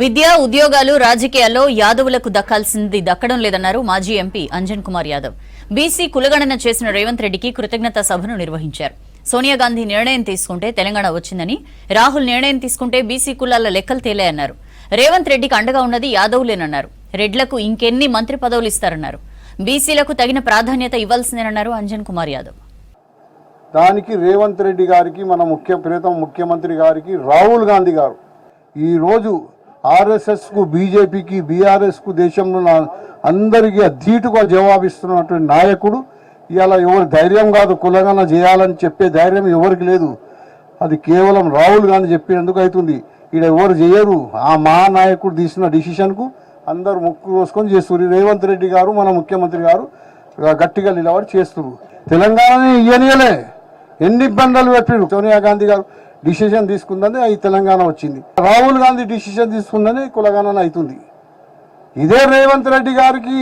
విద్య ఉద్యోగాలు రాజకీయాల్లో యాదవులకు దక్కాల్సింది దక్కడం లేదన్నారు మాజీ ఎంపీ అంజన్ కుమార్ యాదవ్. బీసీ కులగణన చేసిన రేవంత్ రెడ్డికి కృతజ్ఞతా సభను నిర్వహించారు. సోనియా గాంధీ నిర్ణయం తీసుకుంటే తెలంగాణ వచ్చిందని, రాహుల్ నిర్ణయం తీసుకుంటే బీసీ కులాల లెక్కలు తేలాయన్నారు. రేవంత్ రెడ్డికి అండగా ఉన్నది యాదవులేనన్నారు. రెడ్లకు ఇంకెన్ని మంత్రి పదవులు ఇస్తారన్నారు. బీసీలకు తగిన ప్రాధాన్యత ఇవ్వాల్సిందేనన్నారు అంజన్ కుమార్ యాదవ్. దానికి రేవంత్ రెడ్డి గారికి మన ప్రియతమ ముఖ్యమంత్రి గారికి రాహుల్ గాంధీ గారు ఈరోజు ఆర్ఎస్ఎస్కు, బీజేపీకి, బీఆర్ఎస్కు దేశంలో అందరికీ ధీటుగా జవాబిస్తున్నటువంటి నాయకుడు. ఇవాళ ఎవరు ధైర్యం కాదు, కులగణన చేయాలని చెప్పే ధైర్యం ఎవరికి లేదు. అది కేవలం రాహుల్ గాంధీ చెప్పినందుకు అవుతుంది. ఇక్కడ ఎవరు చేయరు. ఆ మహానాయకుడు తీసిన డిసిషన్కు అందరూ ముక్కు కోసుకొని చేస్తున్నారు. రేవంత్ రెడ్డి గారు మన ముఖ్యమంత్రి గారు గట్టిగా నిలబడి చేస్తున్నారు. తెలంగాణని ఇయ్యనియలే, ఎన్ని ఇబ్బందులు పెట్టారు. సోనియా గాంధీ గారు డిసిషన్ తీసుకుందని ఈ తెలంగాణ వచ్చింది. రాహుల్ గాంధీ డిసిషన్ తీసుకుందని కులగణన అవుతుంది. ఇదే రేవంత్ రెడ్డి గారికి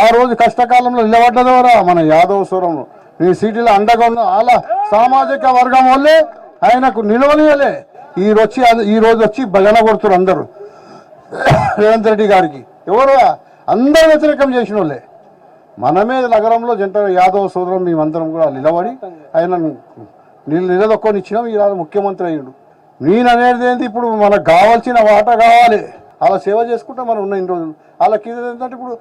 ఆ రోజు కష్టకాలంలో నిలబడ్డదవరా మన యాదవ స్వరంలో నీ సిటీలో అండగా ఉన్న అలా సామాజిక వర్గం వల్లే ఆయనకు నిలవనియలే. ఈ రోజు వచ్చి భజన కొడుతున్నారు అందరూ రేవంత్ రెడ్డి గారికి. ఎవరు అందరూ వ్యతిరేకం చేసిన వాళ్ళే. మనమే నగరంలో జంట యాదవ సోదరం మేమందరం కూడా నిలబడి ఆయన నిలదొక్కొని ఇచ్చినాం. ఈరోజు ముఖ్యమంత్రి అయ్యాడు. నేను అనేది ఏంటి, ఇప్పుడు మనకు కావాల్సిన వాటా కావాలి. అలా సేవ చేసుకుంటే మనం ఉన్న ఇన్ని రోజులు వాళ్ళకి ఇది ఏంటంటే ఇప్పుడు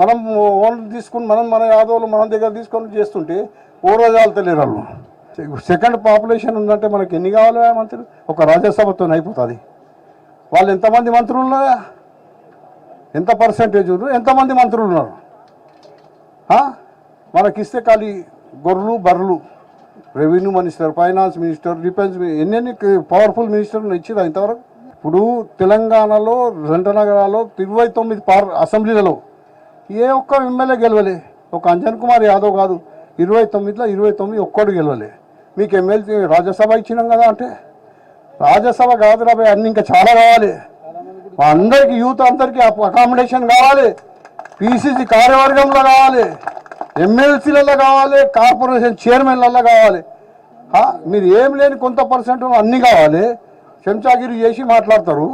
మనం ఓన్ తీసుకుని మన యాదవులు మన దగ్గర తీసుకొని చేస్తుంటే ఓ రోజు తెలియరు వాళ్ళు. సెకండ్ పాపులేషన్ ఉందంటే మనకి ఎన్ని కావాలి మంత్రులు? ఒక రాజ్యసభతో అయిపోతుంది. వాళ్ళు ఎంతమంది మంత్రులు ఉన్నారా, ఎంత పర్సెంటేజ్ ఉన్నారు, ఎంతమంది మంత్రులు ఉన్నారు? మనకిస్తే ఖాళీ గొర్రెలు బర్రెలు. Revenue minister, finance minister, defence, ఎన్ని పవర్ఫుల్ మినిస్టర్లు ఇచ్చిరా ఇంతవరకు? ఇప్పుడు తెలంగాణలో 2 నగరాల్లో 29 అసెంబ్లీలలో ఏ ఒక్క ఎమ్మెల్యే గెలవలే. ఒక అంజన్ కుమార్ యాదవ్ కాదు, 29లో 29 ఒక్కడు గెలవలే. మీకు ఎమ్మెల్యే రాజ్యసభ ఇచ్చినాం కదా అంటే రాజ్యసభ కాదు రాబోయే, అన్ని ఇంకా చాలా కావాలి. అందరికీ యూత్ అందరికీ అకామిడేషన్ కావాలి, పీసీసీ కార్యవర్గంలో కావాలి, ఎమ్మెల్సీలలో కావాలి, కార్పొరేషన్ చైర్మన్లలో కావాలి. మీరు ఏం లేని కొంత పర్సెంట్ అన్నీ కావాలి. చెంచాగిరి చేసి మాట్లాడతారు.